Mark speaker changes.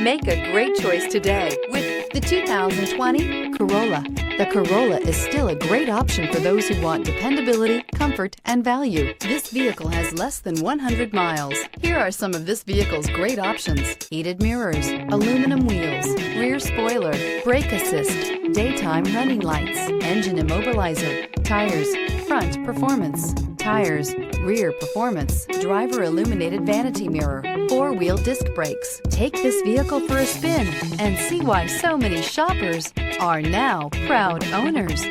Speaker 1: Make a great choice today with the 2020 Corolla. The Corolla is still a great option for those who want dependability, comfort, and value. This vehicle has less than 100 miles. Here are some of this vehicle's great options: heated mirrors, aluminum wheels, rear spoiler, brake assist, daytime running lights, engine immobilizer, tires, front performance, tires, rear performance, driver illuminated vanity mirror, four-wheel disc brakes. Take this vehicle for a spin and see why so many shoppers are now proud owners.